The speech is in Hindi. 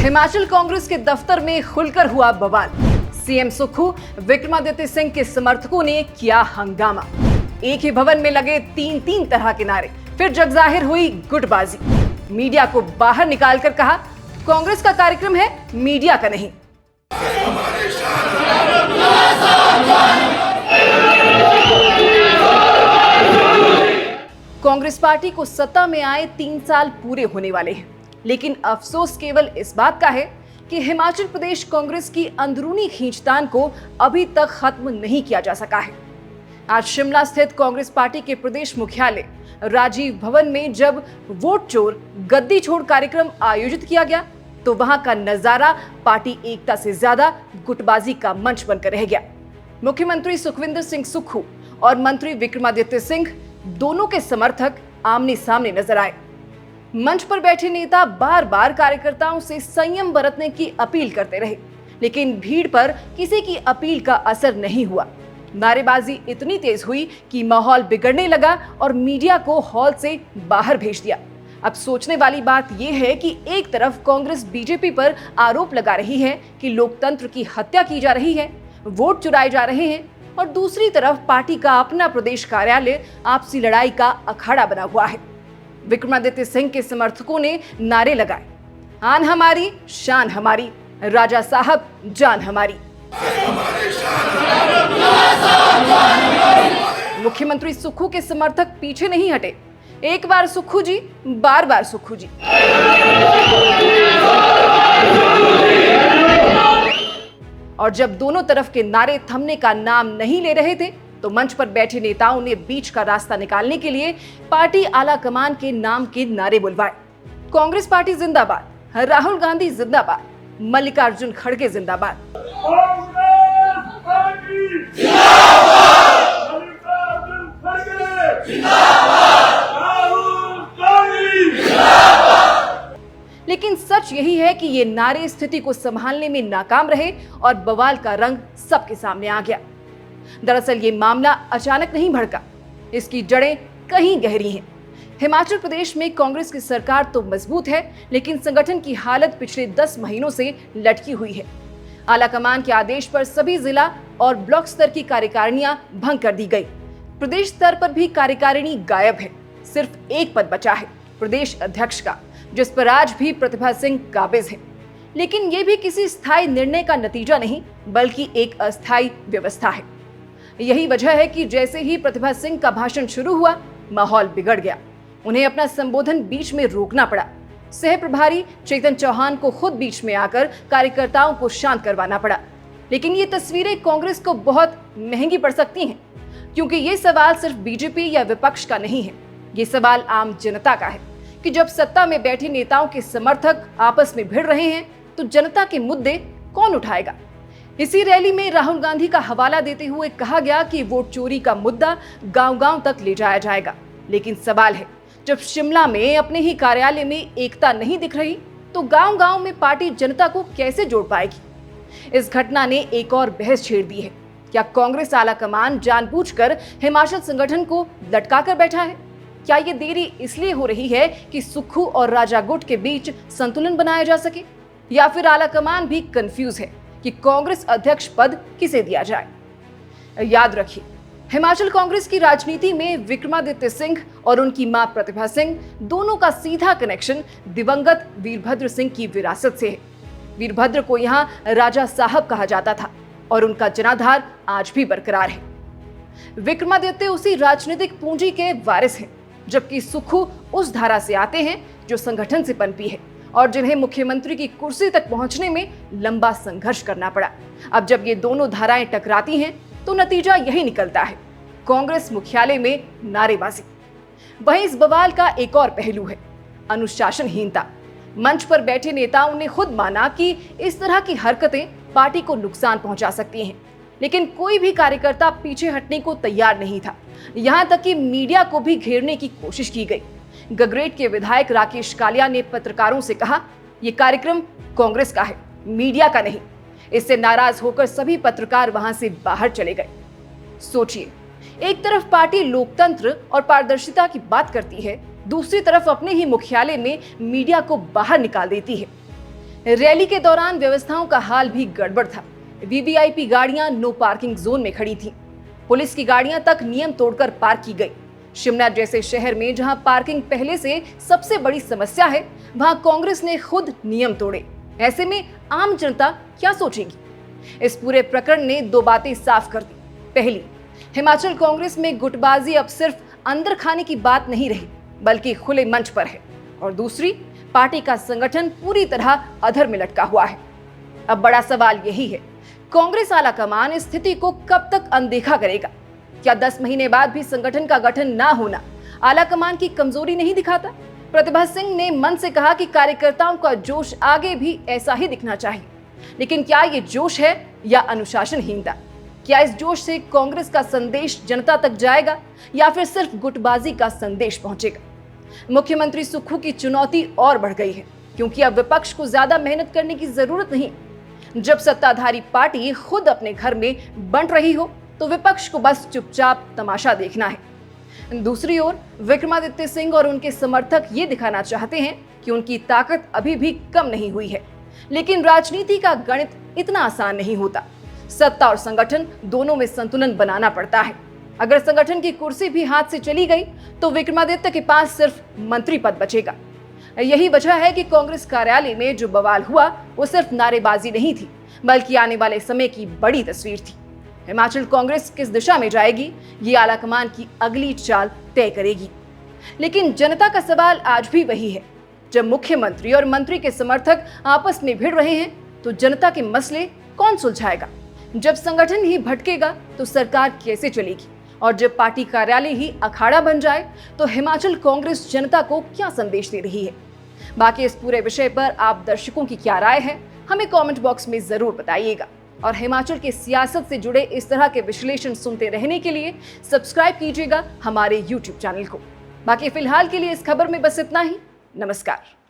हिमाचल कांग्रेस के दफ्तर में खुलकर हुआ बवाल। सीएम सुक्खू, विक्रमादित्य सिंह के समर्थकों ने किया हंगामा। एक ही भवन में लगे तीन तरह के नारे। फिर जगजाहिर हुई गुटबाजी। मीडिया को बाहर निकालकर कहा, कांग्रेस का कार्यक्रम है, मीडिया का नहीं। कांग्रेस पार्टी को सत्ता में आए 3 साल पूरे होने वाले हैं, लेकिन अफसोस केवल इस बात का है कि हिमाचल प्रदेश कांग्रेस की अंदरूनी खींचतान को अभी तक खत्म नहीं किया जा सका है। आज शिमला स्थित कांग्रेस पार्टी के प्रदेश मुख्यालय राजीव भवन में जब वोट चोर गद्दी छोड़ कार्यक्रम आयोजित किया गया, तो वहां का नजारा पार्टी एकता से ज्यादा गुटबाजी का मंच बनकर रह गया। मुख्यमंत्री सुखविंदर सिंह सुक्खू और मंत्री विक्रमादित्य सिंह दोनों के समर्थक आमने सामने नजर आए। मंच पर बैठे नेता बार बार कार्यकर्ताओं से संयम बरतने की अपील करते रहे, लेकिन भीड़ पर किसी की अपील का असर नहीं हुआ। नारेबाजी इतनी तेज हुई कि माहौल बिगड़ने लगा और मीडिया को हॉल से बाहर भेज दिया। अब सोचने वाली बात यह है कि एक तरफ कांग्रेस बीजेपी पर आरोप लगा रही है कि लोकतंत्र की हत्या की जा रही है, वोट चुराए जा रहे हैं, और दूसरी तरफ पार्टी का अपना प्रदेश कार्यालय आपसी लड़ाई का अखाड़ा बना हुआ है। विक्रमादित्य सिंह के समर्थकों ने नारे लगाए, आन हमारी, शान हमारी, राजा साहब जान हमारी। मुख्यमंत्री सुक्खू के समर्थक पीछे नहीं हटे। एक बार सुक्खू जी, बार बार सुक्खू जी। और जब दोनों तरफ के नारे थमने का नाम नहीं ले रहे थे, तो मंच पर बैठे नेताओं ने बीच का रास्ता निकालने के लिए पार्टी आला कमान के नाम के नारे बुलवाए। कांग्रेस पार्टी जिंदाबाद, राहुल गांधी जिंदाबाद, मल्लिकार्जुन खड़गे जिंदाबाद। लेकिन सच यही है कि ये नारे स्थिति को संभालने में नाकाम रहे और बवाल का रंग सबके सामने आ गया। दरअसल ये मामला अचानक नहीं भड़का, इसकी जड़ें कहीं गहरी हैं। हिमाचल प्रदेश में कांग्रेस की सरकार तो मजबूत है, लेकिन संगठन की हालत पिछले 10 महीनों से लटकी हुई है। आलाकमान के आदेश पर सभी जिला और ब्लॉक स्तर की कार्यकारिणियां भंग कर दी गई। प्रदेश स्तर पर भी कार्यकारिणी गायब है। सिर्फ एक पद बचा है, प्रदेश अध्यक्ष का, जिस पर आज भी प्रतिभा सिंह काबिज है। लेकिन यह भी किसी स्थायी निर्णय का नतीजा नहीं, बल्कि एक अस्थायी व्यवस्था है। यही वजह है कि जैसे ही प्रतिभा सिंह का भाषण शुरू हुआ, माहौल बिगड़ गया। उन्हें अपना संबोधन बीच में रोकना पड़ा। सह प्रभारी चेतन चौहान को खुद बीच में आकर कार्यकर्ताओं को शांत करवाना पड़ा। लेकिन ये तस्वीरें कांग्रेस को बहुत महंगी पड़ सकती हैं, क्योंकि ये सवाल सिर्फ बीजेपी या विपक्ष का नहीं है। ये सवाल आम जनता का है कि जब सत्ता में बैठे नेताओं के समर्थक आपस में भिड़ रहे हैं, तो जनता के मुद्दे कौन उठाएगा। इसी रैली में राहुल गांधी का हवाला देते हुए कहा गया कि वोट चोरी का मुद्दा गांव-गांव तक ले जाया जाएगा। लेकिन सवाल है, जब शिमला में अपने ही कार्यालय में एकता नहीं दिख रही, तो गांव-गांव में पार्टी जनता को कैसे जोड़ पाएगी। इस घटना ने एक और बहस छेड़ दी है। क्या कांग्रेस आलाकमान जानबूझकर हिमाचल संगठन को लटका कर बैठा है? क्या ये देरी इसलिए हो रही है कि सुक्खू और राजा गुट के बीच संतुलन बनाया जा सके, या फिर आलाकमान भी कंफ्यूज है कि कांग्रेस अध्यक्ष पद किसे दिया जाए? याद रखिए, हिमाचल कांग्रेस की राजनीति में विक्रमादित्य सिंह और उनकी मां प्रतिभा सिंह दोनों का सीधा कनेक्शन दिवंगत वीरभद्र सिंह की विरासत से है। वीरभद्र को यहाँ राजा साहब कहा जाता था और उनका जनाधार आज भी बरकरार है। विक्रमादित्य उसी राजनीतिक पूंजी के वारिस हैं, जबकि सुक्खू उस धारा से आते हैं जो संगठन से पनपी है और जिन्हें मुख्यमंत्री की कुर्सी तक पहुंचने में लंबा संघर्ष करना पड़ा। अब जब ये दोनों धाराएं टकराती हैं, तो नतीजा यही निकलता है, कांग्रेस मुख्यालय में नारेबाजी। वहीं इस बवाल का एक और पहलू है, अनुशासनहीनता। मंच पर बैठे नेताओं ने खुद माना कि इस तरह की हरकतें पार्टी को नुकसान पहुंचा सकती हैं, लेकिन कोई भी कार्यकर्ता पीछे हटने को तैयार नहीं था। यहां तक कि मीडिया को भी घेरने की कोशिश की गई। गगरेट के विधायक राकेश कालिया ने पत्रकारों से कहा, यह कार्यक्रम कांग्रेस का है, मीडिया का नहीं। इससे नाराज होकर सभी पत्रकार वहां से बाहर चले गए। सोचिए, एक तरफ पार्टी लोकतंत्र और पारदर्शिता की बात करती है, दूसरी तरफ अपने ही मुख्यालय में मीडिया को बाहर निकाल देती है। रैली के दौरान व्यवस्थाओं का हाल भी गड़बड़ था। वीवीआईपी गाड़ियां नो पार्किंग जोन में खड़ी थीं। पुलिस की गाड़ियां तक नियम तोड़कर पार्क की गई। शिमला जैसे शहर में जहां पार्किंग पहले से सबसे बड़ी समस्या है, वहां कांग्रेस ने खुद नियम तोड़े। ऐसे में आम जनता क्या सोचेगी? इस पूरे प्रकरण ने दो बातें साफ कर दी। पहली, हिमाचल कांग्रेस में गुटबाजी अब सिर्फ अंदर खाने की बात नहीं रही, बल्कि खुले मंच पर है। और दूसरी, पार्टी का संगठन पूरी तरह अधर में लटका हुआ है। अब बड़ा सवाल यही है, कांग्रेस आलाकमान इस स्थिति को कब तक अनदेखा करेगा? क्या 10 महीने बाद भी संगठन का गठन ना होना आलाकमान की कमजोरी नहीं दिखाता? प्रतिभा सिंह ने मन से कहा कि कार्यकर्ताओं का जोश आगे भी ऐसा ही दिखना चाहिए, लेकिन क्या ये जोश है या अनुशासनहीनता? क्या इस जोश से कांग्रेस का संदेश जनता तक जाएगा या फिर सिर्फ गुटबाजी का संदेश पहुंचेगा? मुख्यमंत्री सुक्खू की चुनौती और बढ़ गई है, क्योंकि अब विपक्ष को ज्यादा मेहनत करने की जरूरत नहीं। जब सत्ताधारी पार्टी खुद अपने घर में बंट रही हो, तो विपक्ष को बस चुपचाप तमाशा देखना है। दूसरी ओर विक्रमादित्य सिंह और उनके समर्थक ये दिखाना चाहते हैं कि उनकी ताकत अभी भी कम नहीं हुई है, लेकिन राजनीति का गणित इतना आसान नहीं होता। सत्ता और संगठन दोनों में संतुलन बनाना पड़ता है। अगर संगठन की कुर्सी भी हाथ से चली गई, तो विक्रमादित्य के पास सिर्फ मंत्री पद बचेगा। यही वजह है कि कांग्रेस कार्यालय में जो बवाल हुआ, वो सिर्फ नारेबाजी नहीं थी, बल्कि आने वाले समय की बड़ी तस्वीर थी। हिमाचल कांग्रेस किस दिशा में जाएगी, ये आलाकमान की अगली चाल तय करेगी। लेकिन जनता का सवाल आज भी वही है। जब मुख्यमंत्री और मंत्री के समर्थक आपस में भिड़ रहे हैं, तो जनता के मसले कौन सुलझाएगा? जब संगठन ही भटकेगा, तो सरकार कैसे चलेगी? और जब पार्टी कार्यालय ही अखाड़ा बन जाए, तो हिमाचल कांग्रेस जनता को क्या संदेश दे रही है? बाकी इस पूरे विषय पर आप दर्शकों की क्या राय है, हमें कमेंट बॉक्स में जरूर बताइएगा। और हिमाचल के सियासत से जुड़े इस तरह के विश्लेषण सुनते रहने के लिए सब्सक्राइब कीजिएगा हमारे YouTube चैनल को। बाकी फिलहाल के लिए इस खबर में बस इतना ही। नमस्कार।